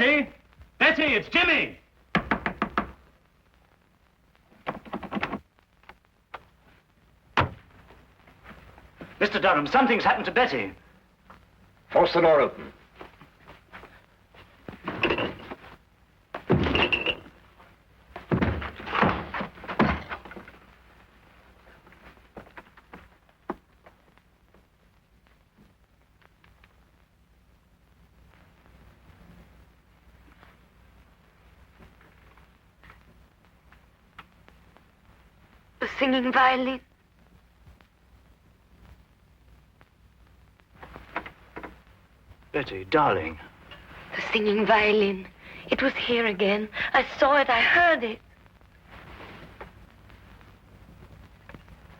Betty! Betty, it's Jimmy! Mr. Durham, something's happened to Betty. Force the door open. The singing violin. Betty, darling. The singing violin. It was here again. I saw it. I heard it.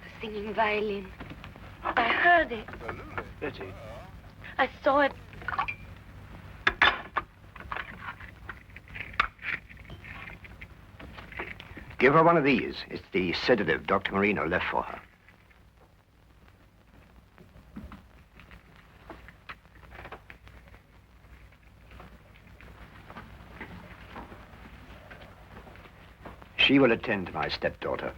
The singing violin. I heard it. Betty. I saw it. Give her one of these. It's the sedative Dr. Marino left for her. She will attend to my stepdaughter.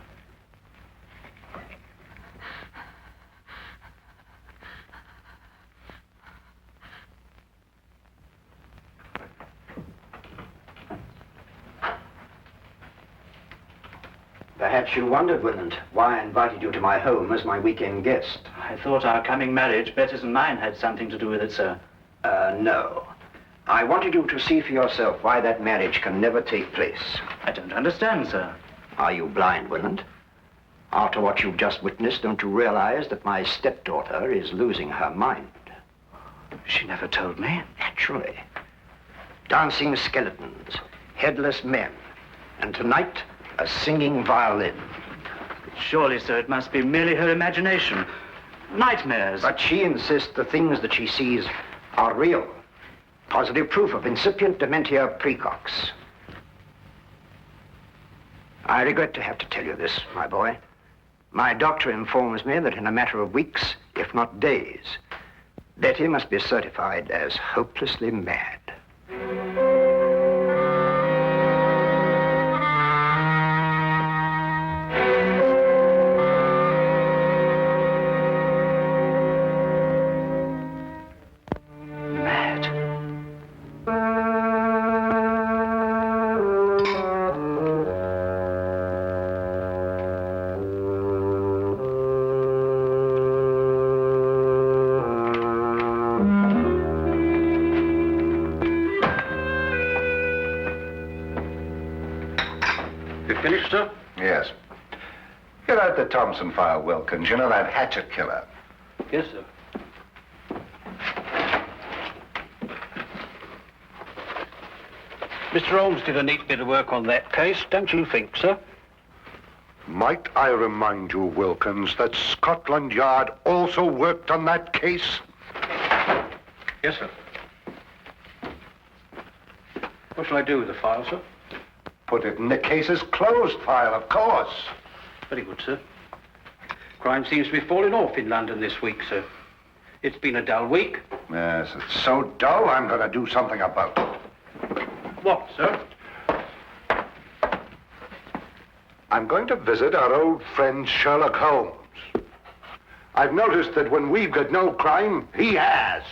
Perhaps you wondered, Willand, why I invited you to my home as my weekend guest. I thought our coming marriage, Betty's and mine, had something to do with it, sir. No. I wanted you to see for yourself why that marriage can never take place. I don't understand, sir. Are you blind, Willand? After what you've just witnessed, don't you realize that my stepdaughter is losing her mind? She never told me. Naturally. Dancing skeletons, headless men, and tonight, a singing violin. Surely, sir, it must be merely her imagination. Nightmares. But she insists the things that she sees are real. Positive proof of incipient dementia precox. I regret to have to tell you this, my boy. My doctor informs me that in a matter of weeks, if not days, Betty must be certified as hopelessly mad. Finished, sir? Yes. Get out the Thompson file, Wilkins. You know that hatchet killer. Yes, sir. Mr. Holmes did a neat bit of work on that case, don't you think, sir? Might I remind you, Wilkins, that Scotland Yard also worked on that case? Yes, sir. What shall I do with the file, sir? Put it in the case's closed file, of course. Very good, sir. Crime seems to be falling off in London this week, sir. It's been a dull week. Yes, it's so dull, I'm going to do something about it. What, sir? I'm going to visit our old friend Sherlock Holmes. I've noticed that when we've got no crime, he has.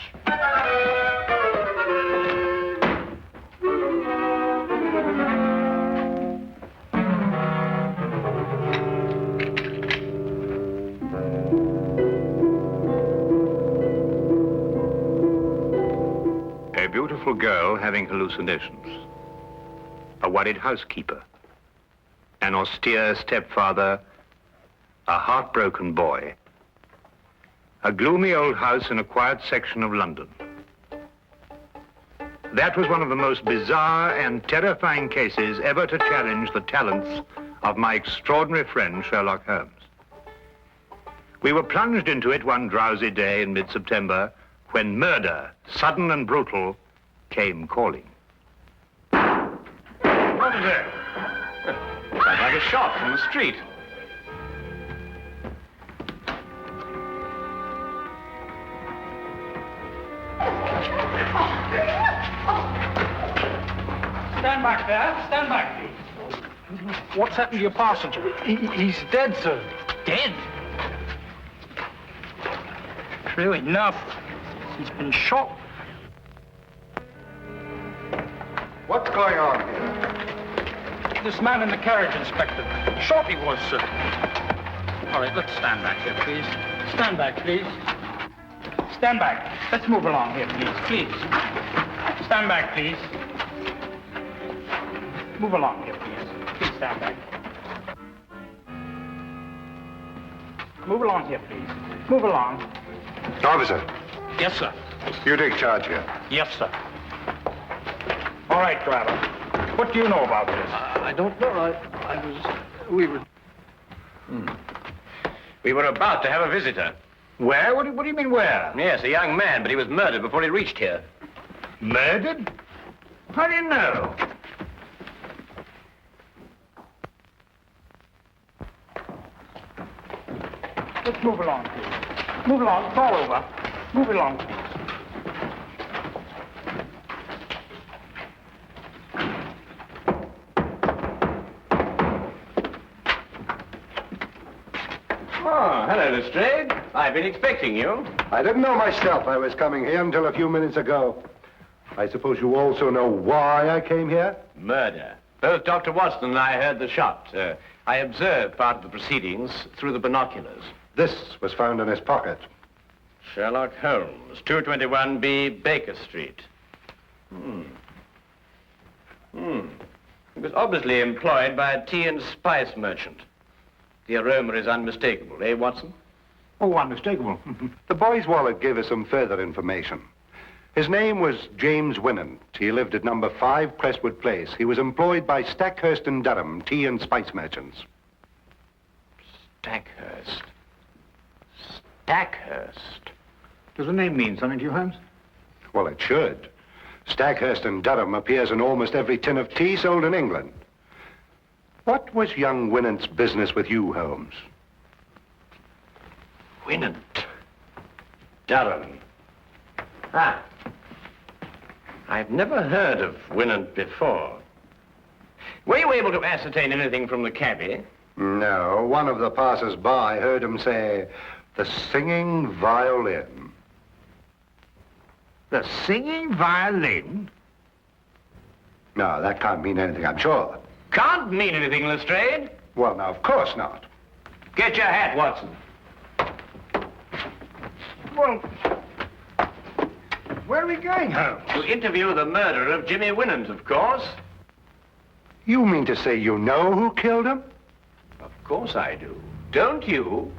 A beautiful girl having hallucinations. A worried housekeeper. An austere stepfather. A heartbroken boy. A gloomy old house in a quiet section of London. That was one of the most bizarre and terrifying cases ever to challenge the talents of my extraordinary friend, Sherlock Holmes. We were plunged into it one drowsy day in mid-September when murder, sudden and brutal, came calling. What was that? Sounds like a shot from the street. Stand back there. Stand back, please. What's happened to your passenger? He's dead, sir. Dead? True enough. He's been shot. What's going on here? This man in the carriage, Inspector. Shot he was, sir. All right, let's stand back here, please. Stand back, please. Stand back. Let's move along here, please. Please. Stand back, please. Move along here, please. Please stand back. Move along here, please. Move along. Officer, Yes, sir. you take charge here. Yes, sir. All right, driver. What do you know about this? I don't know. We were about to have a visitor. Where? What do you mean, where? Yes, a young man, but he was murdered before he reached here. Murdered? How do you know? Let's move along, please. Move along. It's all over. Move along, please. Oh, hello, Lestrade. I've been expecting you. I didn't know myself I was coming here until a few minutes ago. I suppose you also know why I came here? Murder. Both Dr. Watson and I heard the shot. I observed part of the proceedings through the binoculars. This was found in his pocket. Sherlock Holmes, 221B Baker Street. He was obviously employed by a tea and spice merchant. The aroma is unmistakable, eh, Watson? Oh, unmistakable. The boy's wallet gave us some further information. His name was James Winant. He lived at number 5 Crestwood Place. He was employed by Stackhurst and Durham, tea and spice merchants. Stackhurst. Stackhurst. Does the name mean something to you, Holmes? Well, it should. Stackhurst and Durham appears in almost every tin of tea sold in England. What was young Winant's business with you, Holmes? Winant. Durham. Ah. I've never heard of Winant before. Were you able to ascertain anything from the cabby? No, one of the passers-by heard him say, "The singing violin." The singing violin? No, that can't mean anything, I'm sure. Can't mean anything, Lestrade. Well, now, of course not. Get your hat, Watson. Well, where are we going, Holmes? To interview the murderer of Jimmy Winant, of course. You mean to say you know who killed him? Of course I do. Don't you?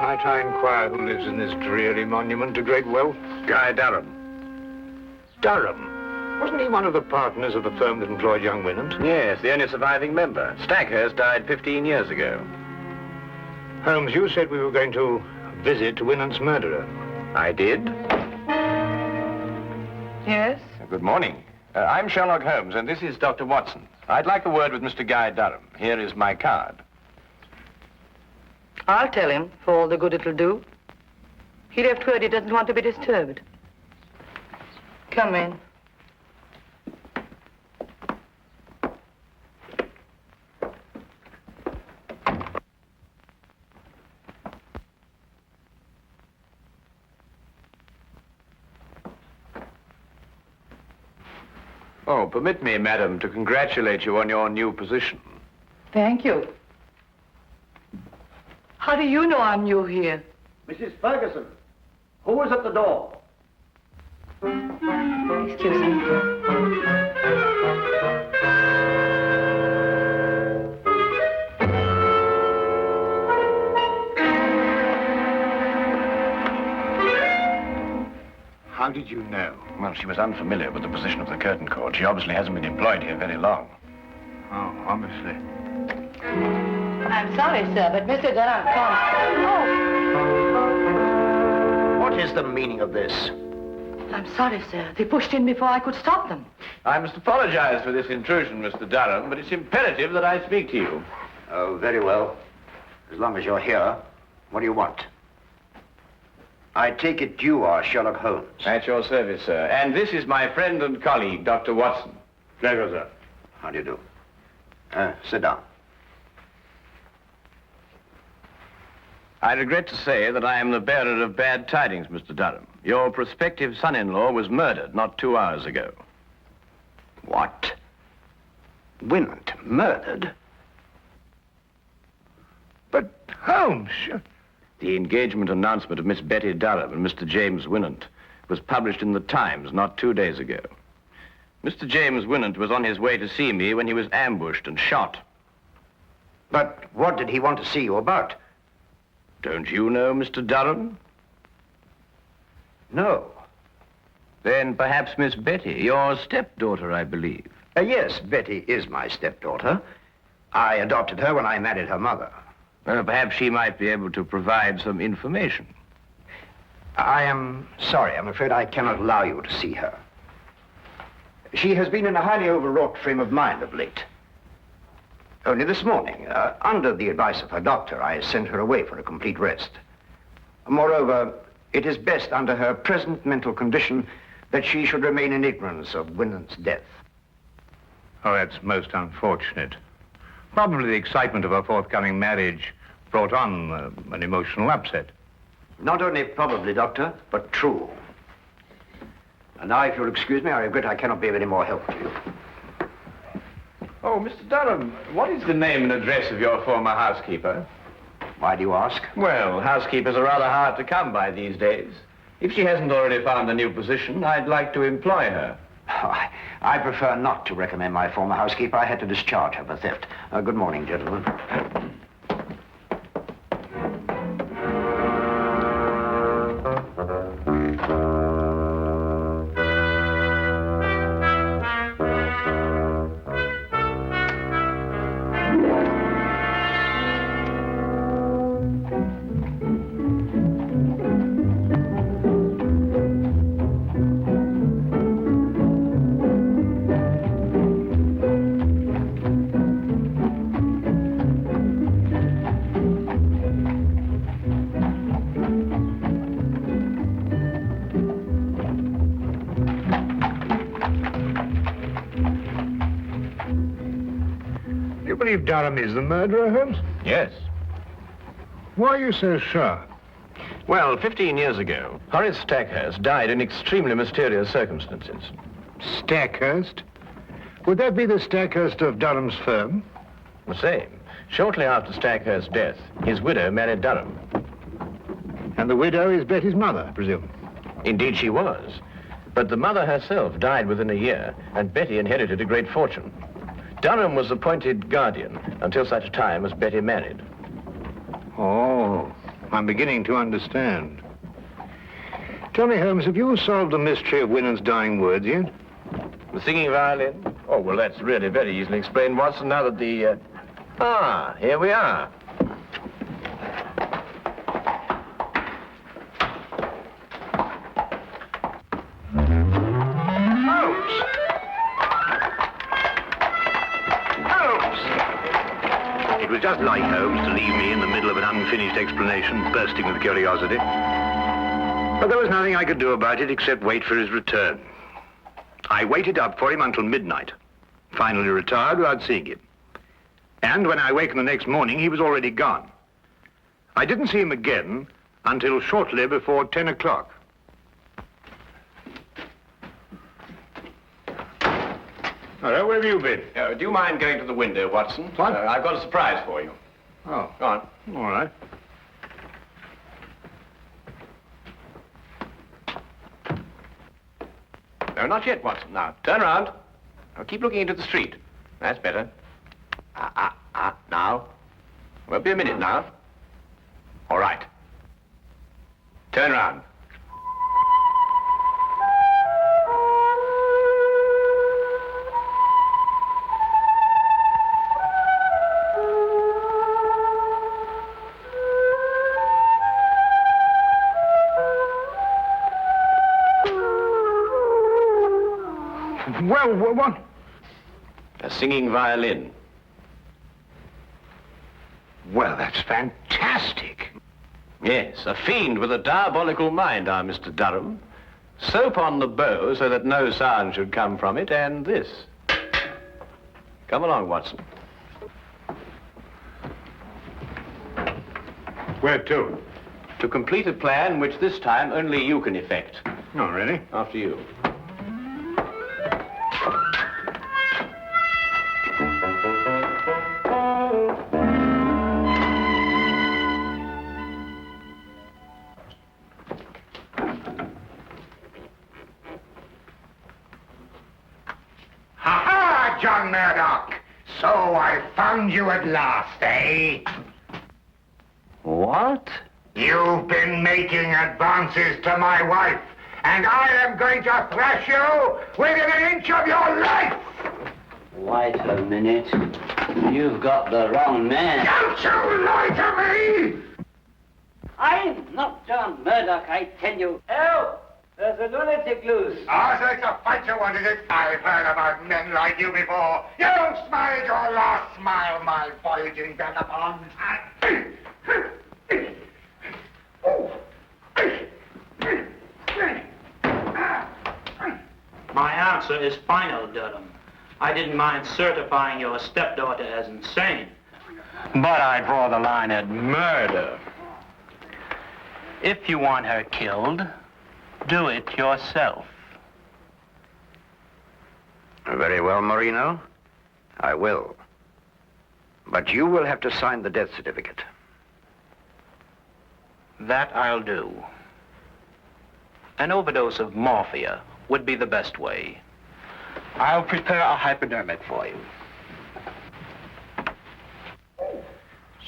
Might I inquire who lives in this dreary monument to great wealth? Guy Durham. Durham. Wasn't he one of the partners of the firm that employed young Winant? Yes, the only surviving member. Stackhurst died 15 years ago. Holmes, you said we were going to visit Winant's murderer. I did. Yes? Good morning. I'm Sherlock Holmes, and this is Dr. Watson. I'd like a word with Mr. Guy Durham. Here is my card. I'll tell him, for all the good it'll do. He left word he doesn't want to be disturbed. Come in. Oh, permit me, madam, to congratulate you on your new position. Thank you. How do you know I'm new here? Mrs. Ferguson, who is at the door? Excuse me. How did you know? Well, she was unfamiliar with the position of the curtain cord. She obviously hasn't been employed here very long. Oh, obviously. I'm sorry, sir, but Mr. Durham can't... What is the meaning of this? I'm sorry, sir. They pushed in before I could stop them. I must apologize for this intrusion, Mr. Durham, but it's imperative that I speak to you. Oh, very well. As long as you're here, what do you want? I take it you are Sherlock Holmes. At your service, sir. And this is my friend and colleague, Dr. Watson. Pleasure, sir. How do you do? Sit down. I regret to say that I am the bearer of bad tidings, Mr. Durham. Your prospective son-in-law was murdered not 2 hours ago. What? Winant murdered? But, Holmes... The engagement announcement of Miss Betty Durham and Mr. James Winant was published in the Times not 2 days ago. Mr. James Winant was on his way to see me when he was ambushed and shot. But what did he want to see you about? Don't you know Mr. Durham? No. Then perhaps Miss Betty, your stepdaughter, I believe. Yes, Betty is my stepdaughter. I adopted her when I married her mother. Well, perhaps she might be able to provide some information. I am sorry. I'm afraid I cannot allow you to see her. She has been in a highly overwrought frame of mind of late. Only this morning, under the advice of her doctor, I sent her away for a complete rest. Moreover, it is best under her present mental condition that she should remain in ignorance of Winant's death. Oh, that's most unfortunate. Probably the excitement of her forthcoming marriage brought on an emotional upset. Not only probably, Doctor, but true. And now, if you'll excuse me, I regret I cannot be of any more help to you. Oh, Mr. Durham, what is the name and address of your former housekeeper? Why do you ask? Well, housekeepers are rather hard to come by these days. If she hasn't already found a new position, I'd like to employ her. Oh, I prefer not to recommend my former housekeeper. I had to discharge her for theft. Good morning, gentlemen. You believe Durham is the murderer, Holmes? Yes. Why are you so sure? Well, 15 years ago, Horace Stackhurst died in extremely mysterious circumstances. Stackhurst? Would that be the Stackhurst of Durham's firm? The same. Shortly after Stackhurst's death, his widow married Durham. And the widow is Betty's mother, I presume? Indeed, she was. But the mother herself died within a year, and Betty inherited a great fortune. Durham was appointed guardian until such time as Betty married. Oh, I'm beginning to understand. Tell me, Holmes, have you solved the mystery of Winant's dying words yet? The singing violin? Oh, well, that's really very easily explained, Watson, now that the... here we are. It was just like Holmes to leave me in the middle of an unfinished explanation, bursting with curiosity. But there was nothing I could do about it except wait for his return. I waited up for him until midnight, finally retired without seeing him. And when I awakened the next morning, he was already gone. I didn't see him again until shortly before 10 o'clock. Hello, where have you been? Do you mind going to the window, Watson? What? I've got a surprise for you. Oh, Go on. all right. No, not yet, Watson. Now, turn around. Now, keep looking into the street. That's better. Now. Won't be a minute now. All right. Turn around. Well, what? A singing violin. Well, that's fantastic. Yes, a fiend with a diabolical mind, our Mr. Durham. Soap on the bow so that no sound should come from it, and this. Come along, Watson. Where to? To complete a plan which this time only you can effect. Oh, really? After you. Ha-ha, John Murdoch! So I found you at last, eh? What? You've been making advances to my wife, and I am going to thrash you within an inch of your life! Wait a minute. You've got the wrong man. Don't you lie to me! I'm not John Murdoch, I tell you. Help! There's a lunatic loose. Oh, so it's a fight you want, is it? I've heard about men like you before. You smiled your last smile, my voyaging vagabond. My answer is final, Durham. I didn't mind certifying your stepdaughter as insane, but I draw the line at murder. If you want her killed, do it yourself. Very well, Marino. I will. But you will have to sign the death certificate. That I'll do. An overdose of morphia would be the best way. I'll prepare a hypodermic for you.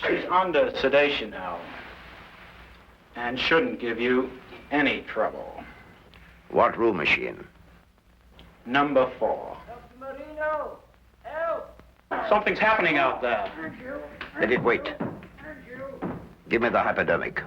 She's under sedation now, and shouldn't give you any trouble. What room is she in? Number 4. Marino, help! Something's happening out there. Let it wait. Give me the hypodermic.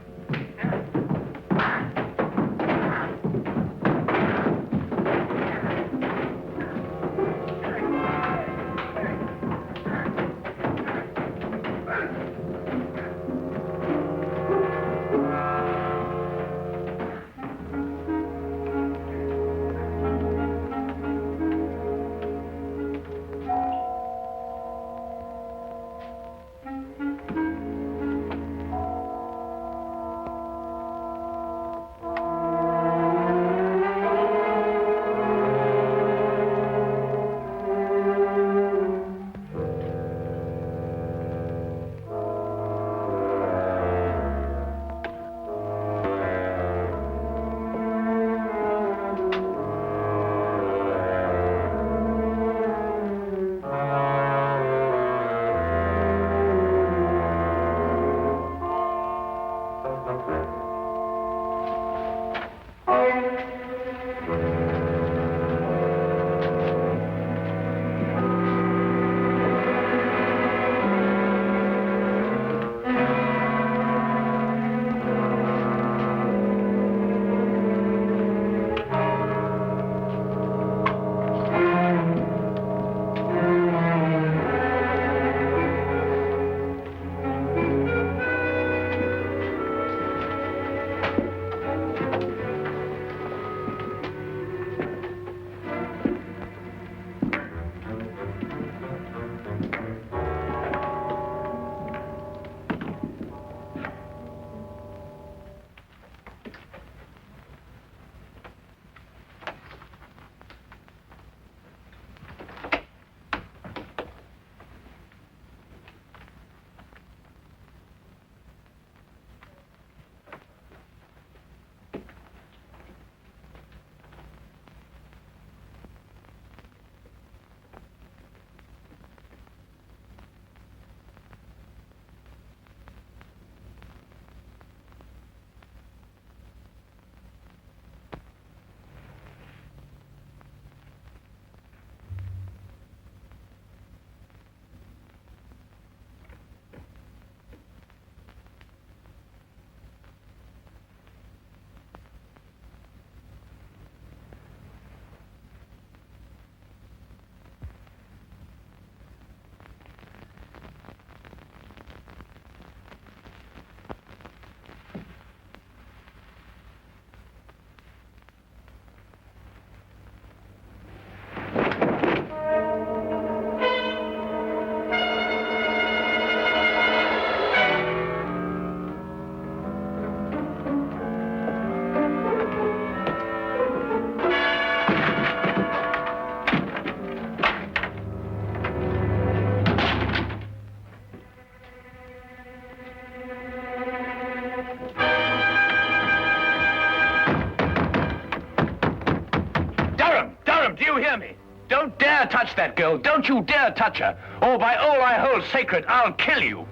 Durham, do you hear me? Don't dare touch that girl. Don't you dare touch her. Or by all I hold sacred, I'll kill you.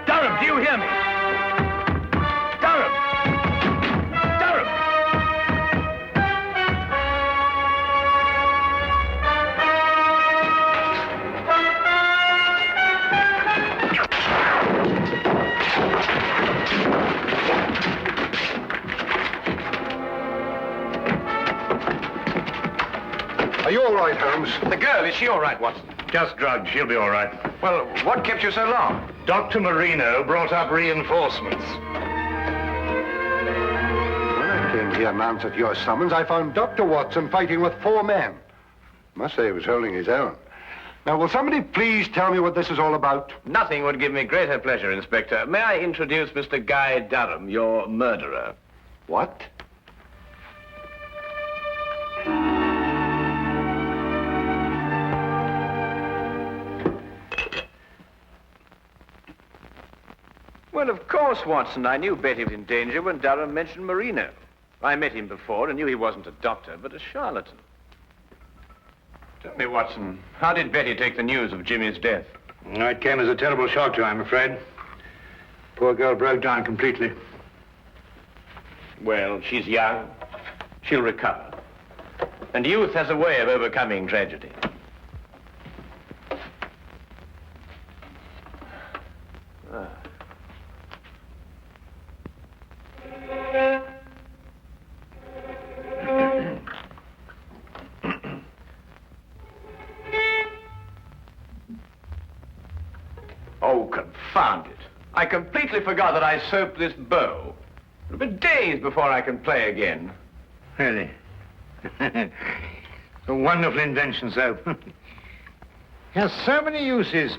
Durham, do you hear me? Durham! Durham! Are you all right, Holmes? The girl, is she all right, Watson? Just drugged. She'll be all right. Well, what kept you so long? Dr. Marino brought up reinforcements. When I came here and answered your summons, I found Dr. Watson fighting with 4 men. Must say he was holding his own. Now, will somebody please tell me what this is all about? Nothing would give me greater pleasure, Inspector. May I introduce Mr. Guy Durham, your murderer? What? Well, of course, Watson. I knew Betty was in danger when Durham mentioned Marino. I met him before and knew he wasn't a doctor, but a charlatan. Tell me, Watson, how did Betty take the news of Jimmy's death? It came as a terrible shock to her, I'm afraid. Poor girl broke down completely. Well, she's young. She'll recover. And youth has a way of overcoming tragedy. Oh, confound it. I completely forgot that I soaped this bow. It'll be days before I can play again. Really? A wonderful invention, soap. Has so many uses.